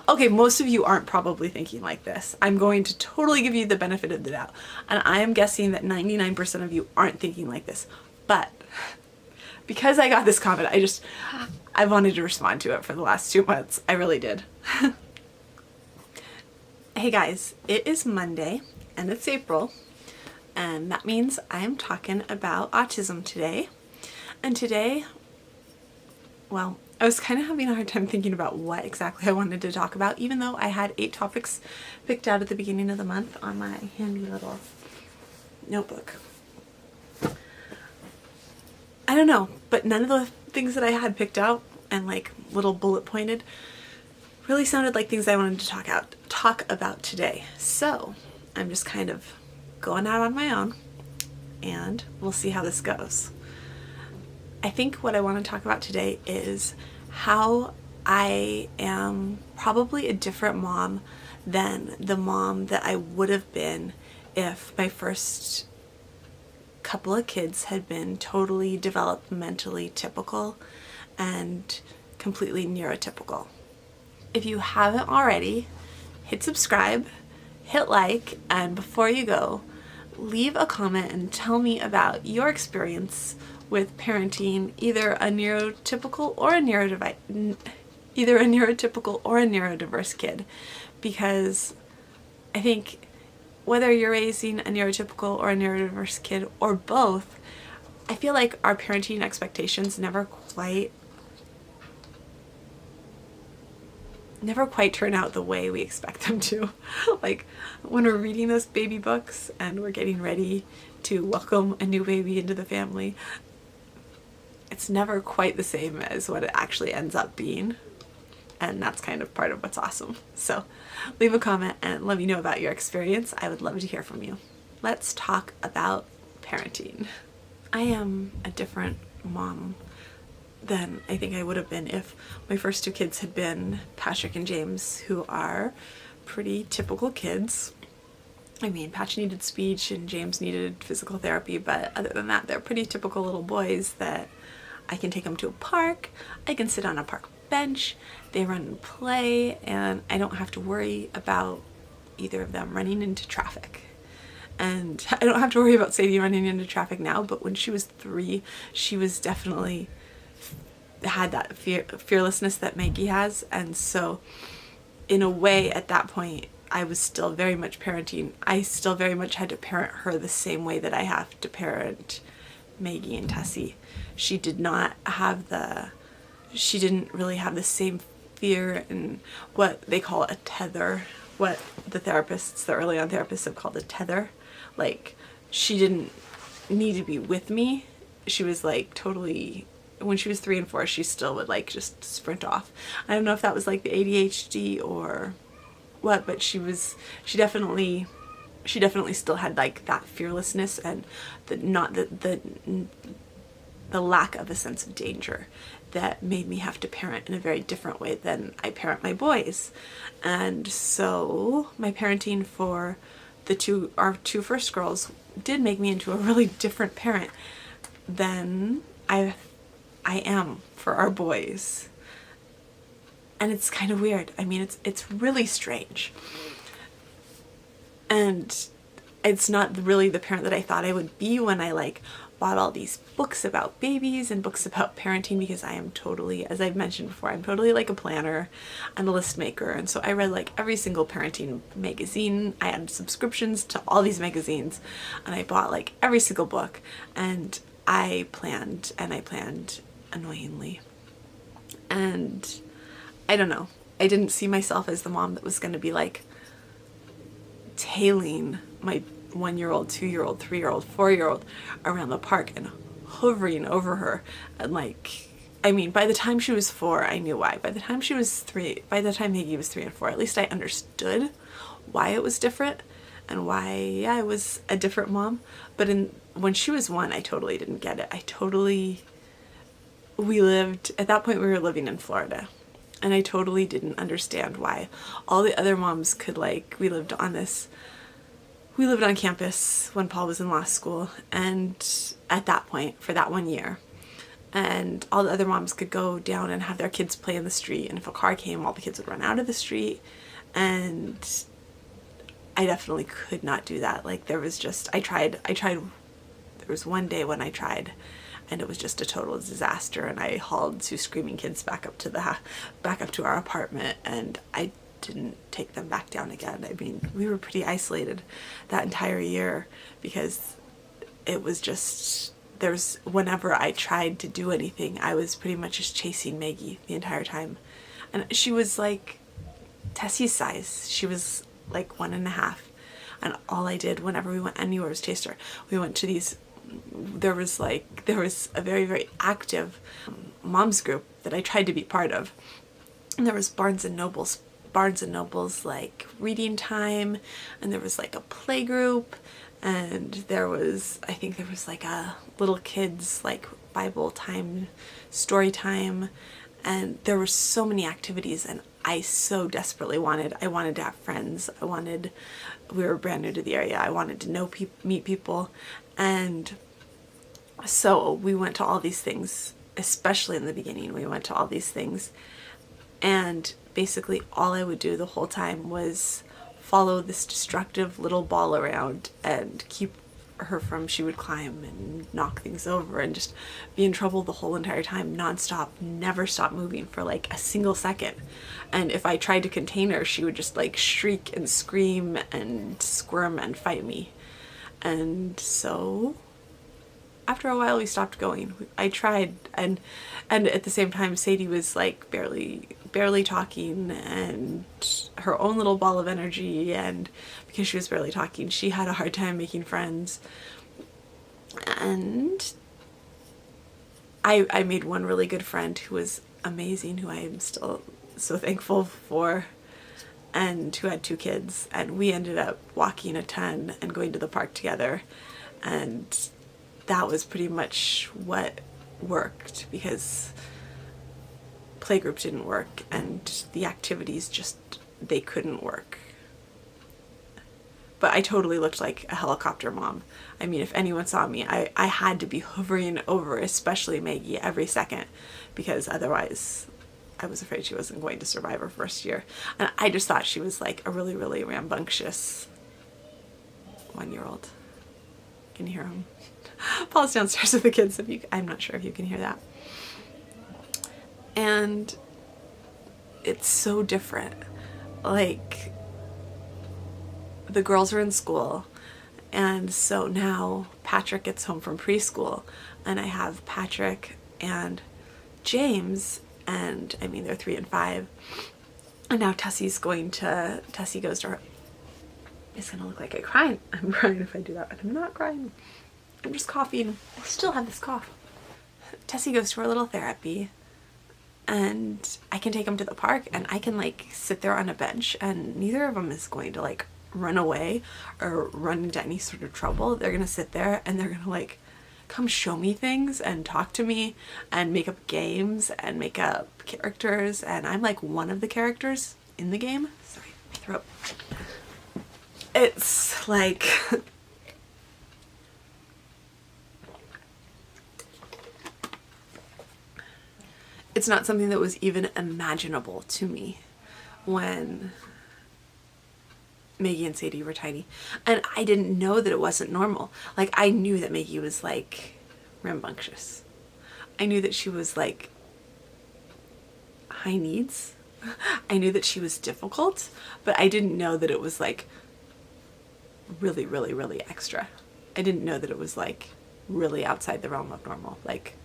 Okay, most of you aren't probably thinking like this. I'm going to totally give you the benefit of the doubt. And I am guessing that 99% of you aren't thinking like this. But because I got this comment, I wanted to respond to it for the last 2 months. I really did. Hey guys, it is Monday and it's April. And that means I'm talking about autism today. And today, well, I was kind of having a hard time thinking about what exactly I wanted to talk about, even though I had 8 topics picked out at the beginning of the month on my handy little notebook. I don't know, but none of the things that I had picked out and like little bullet pointed really sounded like things I wanted to talk about today. So I'm just kind of going out on my own and we'll see how this goes. I think what I want to talk about today is how I am probably a different mom than the mom that I would have been if my first couple of kids had been totally developmentally typical and completely neurotypical. If you haven't already, hit subscribe, hit like, and before you go, leave a comment and tell me about your experience with parenting either a neurotypical or a neurodiverse kid, because I think whether you're raising a neurotypical or a neurodiverse kid or both, I feel like our parenting expectations never quite turn out the way we expect them to. Like when we're reading those baby books and we're getting ready to welcome a new baby into the family, it's never quite the same as what it actually ends up being. And that's kind of part of what's awesome. So leave a comment and let me know about your experience. I would love to hear from you. Let's talk about parenting. I am a different mom than I think I would have been if my first 2 kids had been Patrick and James, who are pretty typical kids. I mean, Patch needed speech and James needed physical therapy, but other than that, they're pretty typical little boys that I can take them to a park, I can sit on a park bench, they run and play, and I don't have to worry about either of them running into traffic. And I don't have to worry about Sadie running into traffic now, but when she was 3, she was definitely had that fearlessness that Maggie has. And so in a way at that point I was still very much parenting. I still very much had to parent her the same way that I have to parent Maggie and Tessie. She didn't really have the same fear and what they call a tether, what the early on therapists have called a tether. Like, she didn't need to be with me. She was like totally, when she was 3 and 4, she still would like just sprint off. I don't know if that was like the ADHD or what, but she definitely still had like that fearlessness and the lack of a sense of danger that made me have to parent in a very different way than I parent my boys. And so my parenting for our 2 first girls did make me into a really different parent than I am for our boys. And it's kind of weird. I mean, it's really strange. And it's not really the parent that I thought I would be when I like bought all these books about babies and books about parenting, because I am totally, as I've mentioned before, I'm totally like a planner. I'm a list maker. And so I read like every single parenting magazine. I had subscriptions to all these magazines and I bought like every single book, and I planned annoyingly. And I don't know, I didn't see myself as the mom that was going to be like tailing my 1-year-old, 2-year-old, 3-year-old, 4-year-old around the park and hovering over her. And like, I mean, by the time she was 4, I knew why. By the time Maggie was 3 and 4, at least I understood why it was different and why I was a different mom. But when she was 1, I totally didn't get it. At that point we were living in Florida, and I totally didn't understand why all the other moms could like, we lived on campus when Paul was in law school, and at that point, for that 1 year, and all the other moms could go down and have their kids play in the street, and if a car came, all the kids would run out of the street. And I definitely could not do that. Like, there was just, I tried, there was one day when I tried, and it was just a total disaster, and I hauled 2 screaming kids back up to our apartment, and I didn't take them back down again. I mean, we were pretty isolated that entire year, because it was just, whenever I tried to do anything, I was pretty much just chasing Maggie the entire time. And she was like Tessie's size. She was like 1.5, and all I did whenever we went anywhere was chase her. We went to these, there was a very, very active moms group that I tried to be part of, and there was Barnes and Noble's like reading time, and there was like a play group, and I think there was like a little kids like Bible time, story time, and there were so many activities, and I so desperately wanted to have friends. We were brand new to the area. I wanted to meet people, and so we went to all these things, especially in the beginning. We went to all these things, and basically all I would do the whole time was follow this destructive little ball around and keep her from, she would climb and knock things over and just be in trouble the whole entire time, nonstop, never stop moving for like a single second. And if I tried to contain her, she would just like shriek and scream and squirm and fight me. And so after a while we stopped going. I tried, and at the same time Sadie was like barely talking, and her own little ball of energy, and because she was barely talking, she had a hard time making friends. And I made one really good friend who was amazing, who I am still so thankful for, and who had 2 kids, and we ended up walking a ton and going to the park together, and that was pretty much what worked, because playgroup didn't work and the activities just, they couldn't work. But I totally looked like a helicopter mom. I mean, if anyone saw me, I had to be hovering over, especially Maggie, every second, because otherwise I was afraid she wasn't going to survive her first year. And I just thought she was like a really, really rambunctious 1-year-old. Can you hear him? Paul's downstairs with the kids. I'm not sure if you can hear that. And it's so different. Like, the girls are in school, and so now Patrick gets home from preschool, and I have Patrick and James, and I mean, they're 3 and 5, and now Tessie goes to her, it's gonna look like I'm crying if I do that, but I'm not crying. I'm just coughing. I still have this cough. Tessie goes to her little therapy, and I can take them to the park, and I can like sit there on a bench, and neither of them is going to like run away or run into any sort of trouble. They're gonna sit there and they're gonna like come show me things and talk to me and make up games and make up characters, and I'm like one of the characters in the game. Sorry, my throat. It's like it's not something that was even imaginable to me when Maggie and Sadie were tiny. And I didn't know that it wasn't normal. Like, I knew that Maggie was like rambunctious. I knew that she was like high needs. I knew that she was difficult, but I didn't know that it was like really, really, really extra. I didn't know that it was like really outside the realm of normal. Like,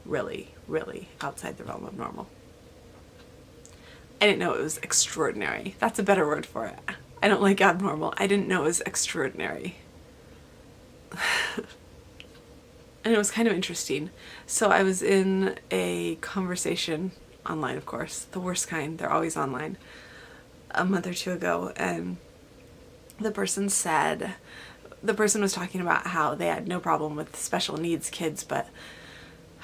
really, really outside the realm of normal. I didn't know it was extraordinary. That's a better word for it. I don't like abnormal. I didn't know it was extraordinary. And it was kind of interesting. So I was in a conversation online, of course, the worst kind, they're always online, a month or 2 ago, and the person was talking about how they had no problem with special needs kids, but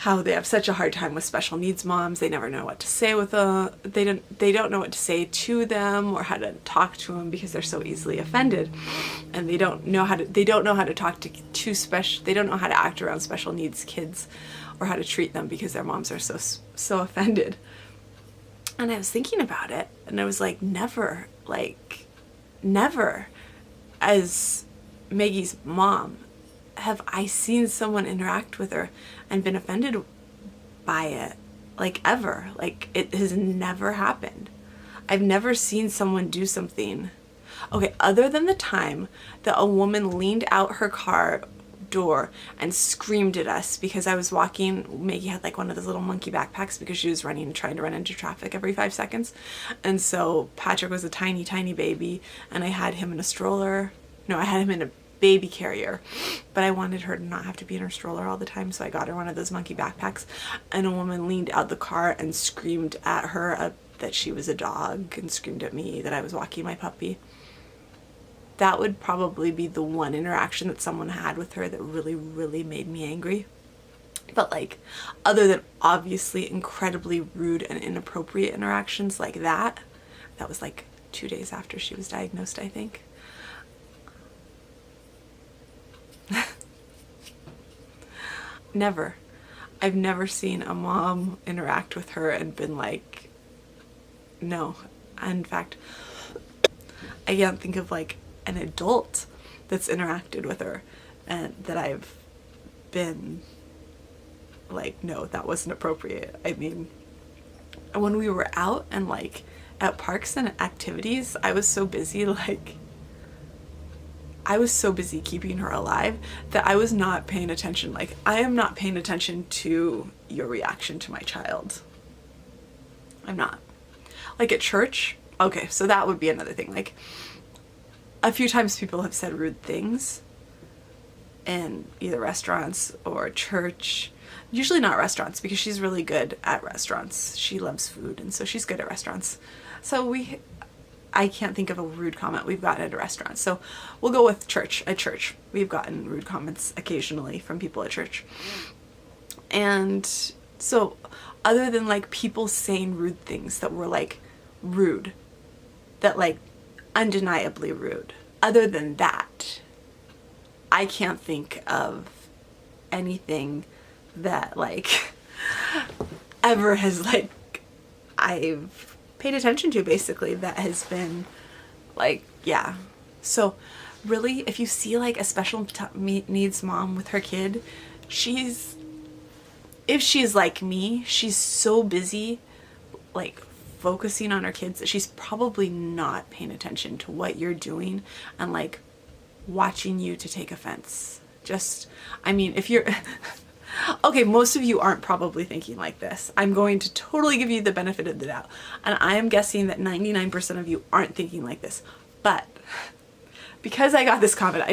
how they have such a hard time with special needs moms. They never know what to say with them. They don't know what to say to them or how to talk to them because they're so easily offended, and they don't know how to talk to special. They don't know how to act around special needs kids or how to treat them because their moms are so offended. And I was thinking about it, and I was like, never, as Maggie's mom, have I seen someone interact with her and been offended by it, like, ever. Like, it has never happened. I've never seen someone do something, okay, other than the time that a woman leaned out her car door and screamed at us because I was walking. Maggie had like one of those little monkey backpacks because she was trying to run into traffic every 5 seconds. And so Patrick was a tiny, tiny baby, and I had him in a stroller. No, I had him in a baby carrier, but I wanted her to not have to be in her stroller all the time, so I got her one of those monkey backpacks, and a woman leaned out the car and screamed at her that she was a dog, and screamed at me that I was walking my puppy. That would probably be the one interaction that someone had with her that really, really made me angry. But like, other than obviously incredibly rude and inappropriate interactions like that was like 2 days after she was diagnosed, I think. Never. I've never seen a mom interact with her and been like, no. In fact, I can't think of like an adult that's interacted with her and that I've been like, no, that wasn't appropriate. I mean, when we were out and like at parks and activities, I was so busy keeping her alive that I was not paying attention. Like, I am not paying attention to your reaction to my child. I'm not. Like at church, okay, so that would be another thing. Like, a few times people have said rude things in either restaurants or church. Usually not restaurants, because she's really good at restaurants. She loves food, and so she's good at restaurants. So I can't think of a rude comment we've gotten at a restaurant. So we'll go with church. At church, we've gotten rude comments occasionally from people at church. And so other than like people saying rude things that were like rude, that like undeniably rude, other than that, I can't think of anything that like ever has like I've paid attention to, basically, that has been like, yeah. So really, if you see like a special needs mom with her kid, if she's like me, she's so busy like focusing on her kids that she's probably not paying attention to what you're doing and like watching you to take offense. I mean, if you're okay, most of you aren't probably thinking like this. I'm going to totally give you the benefit of the doubt. And I am guessing that 99% of you aren't thinking like this. But because I got this comment,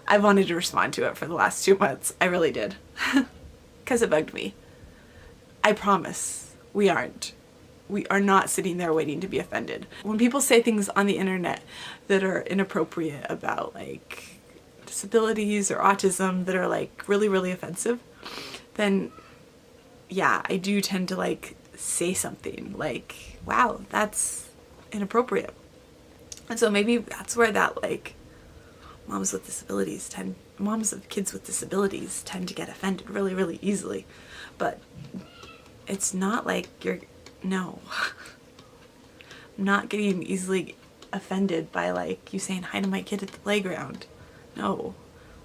I wanted to respond to it for the last 2 months. I really did. Because it bugged me. I promise we aren't. We are not sitting there waiting to be offended. When people say things on the internet that are inappropriate about like disabilities or autism that are like really, really offensive, then yeah, I do tend to like say something like, wow, that's inappropriate. And so maybe that's where that like moms of kids with disabilities tend to get offended really, really easily. But it's not like no. I'm not getting easily offended by like you saying hi to my kid at the playground. No,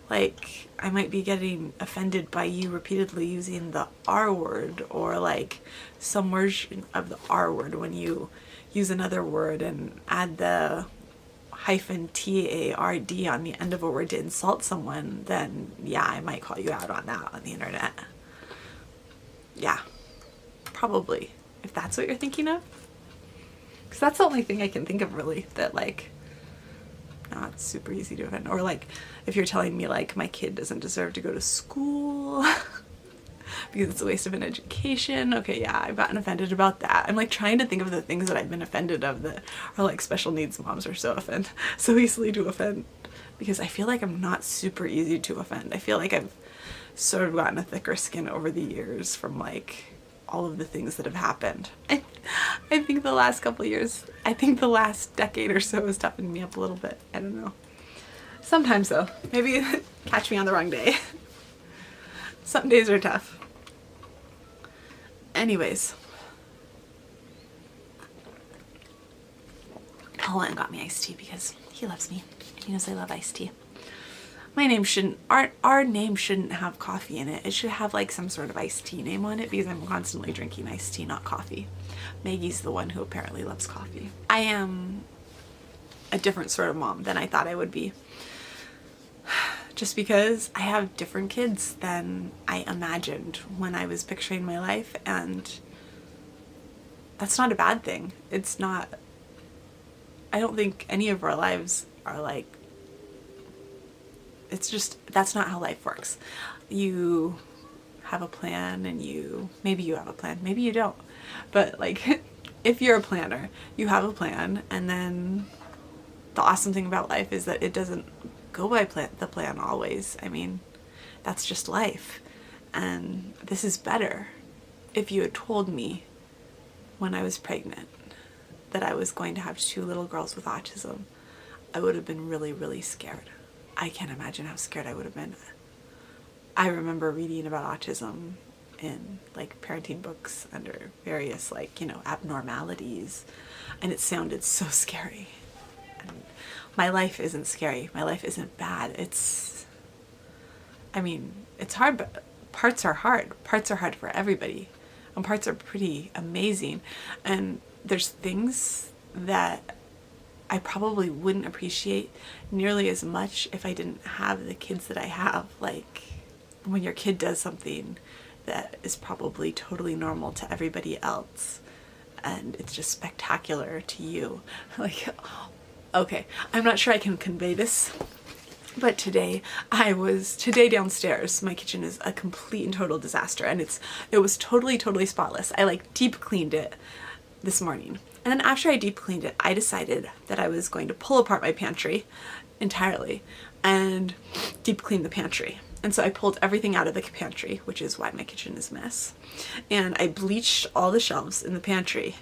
like I might be getting offended by you repeatedly using the R word or like some version of the R word when you use another word and add the -TARD on the end of a word to insult someone, then yeah, I might call you out on that on the internet. Yeah, probably, if that's what you're thinking of. Because that's the only thing I can think of really that like not super easy to offend. Or like if you're telling me like my kid doesn't deserve to go to school because it's a waste of an education, okay, yeah, I've gotten offended about that. I'm like trying to think of the things that I've been offended of that are like special needs moms are so easily to offend, because I feel like I'm not super easy to offend. I feel like I've sort of gotten a thicker skin over the years from like all of the things that have happened. I think the last couple of years, I think the last decade or so has toughened me up a little bit. I don't know. Sometimes though, maybe catch me on the wrong day. Some days are tough. Anyways, Paul went and got me iced tea because he loves me. He knows I love iced tea. My name shouldn't, our name shouldn't have coffee in it. It should have like some sort of iced tea name on it because I'm constantly drinking iced tea, not coffee. Maggie's the one who apparently loves coffee. I am a different sort of mom than I thought I would be. Just because I have different kids than I imagined when I was picturing my life, and that's not a bad thing. It's not, I don't think any of our lives are like, it's just, that's not how life works. You have a plan and maybe you have a plan, maybe you don't. But like, if you're a planner, you have a plan, and then the awesome thing about life is that it doesn't go by the plan always. I mean, that's just life. And this is better. If you had told me when I was pregnant that I was going to have 2 little girls with autism, I would have been really, really scared. I can't imagine how scared I would have been. I remember reading about autism in like parenting books under various like, you know, abnormalities, and it sounded so scary. And my life isn't scary. My life isn't bad. It's, I mean, it's hard, but parts are hard. Parts are hard for everybody, and parts are pretty amazing. And there's things that I probably wouldn't appreciate nearly as much if I didn't have the kids that I have. Like when your kid does something that is probably totally normal to everybody else, and it's just spectacular to you. Like, okay, I'm not sure I can convey this, but today downstairs, my kitchen is a complete and total disaster, and it was totally spotless. I like deep cleaned it this morning. And then after I deep cleaned it, I decided that I was going to pull apart my pantry entirely and deep clean the pantry. And so I pulled everything out of the pantry, which is why my kitchen is a mess. And I bleached all the shelves in the pantry.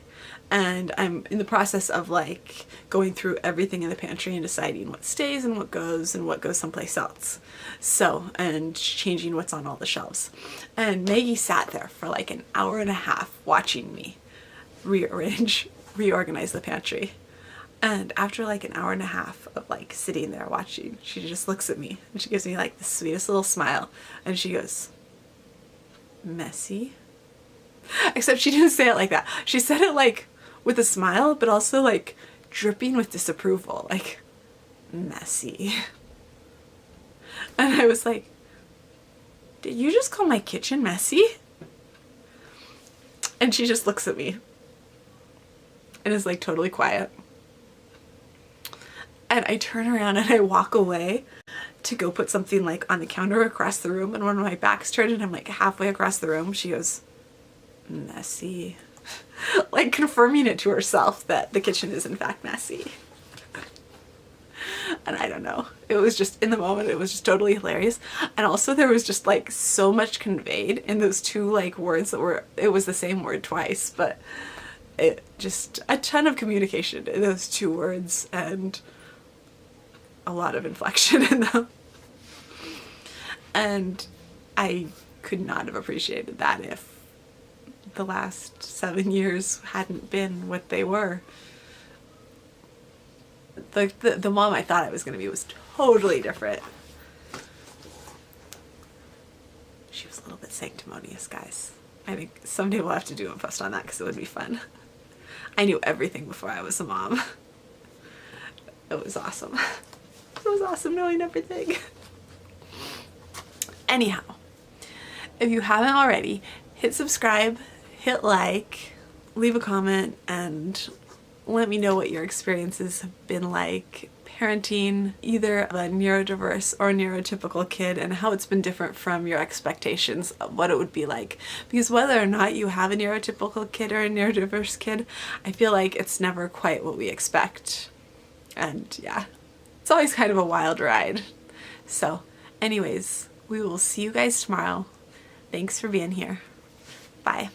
And I'm in the process of like going through everything in the pantry and deciding what stays and what goes someplace else. So, and changing what's on all the shelves. And Maggie sat there for like an hour and a half watching me reorganize the pantry. And after like an hour and a half of like sitting there watching, she just looks at me and she gives me like the sweetest little smile, and she goes, "Messy?" Except she didn't say it like that. She said it like with a smile, but also like dripping with disapproval, like, "Messy." And I was like, "Did you just call my kitchen messy?" And she just looks at me and is like totally quiet. And I turn around and I walk away to go put something like on the counter across the room, and when my back's turned and I'm like halfway across the room, she goes, "Messy." Like confirming it to herself that the kitchen is in fact messy. And I don't know, it was just, in the moment, it was just totally hilarious. And also there was just like so much conveyed in those 2 like words that were, it was the same word twice, but it just, a ton of communication in those 2 words and a lot of inflection in them. And I could not have appreciated that if the last 7 years hadn't been what they were. The mom I thought I was going to be was totally different. She was a little bit sanctimonious, guys. I think someday we'll have to do a post on that because it would be fun. I knew everything before I was a mom. It was awesome. It was awesome knowing everything. Anyhow, if you haven't already, hit subscribe, hit like, leave a comment, and let me know what your experiences have been like parenting either a neurodiverse or neurotypical kid, and how it's been different from your expectations of what it would be like. Because whether or not you have a neurotypical kid or a neurodiverse kid, I feel like it's never quite what we expect. And yeah, it's always kind of a wild ride. So anyways, We will see you guys tomorrow. Thanks for being here. Bye.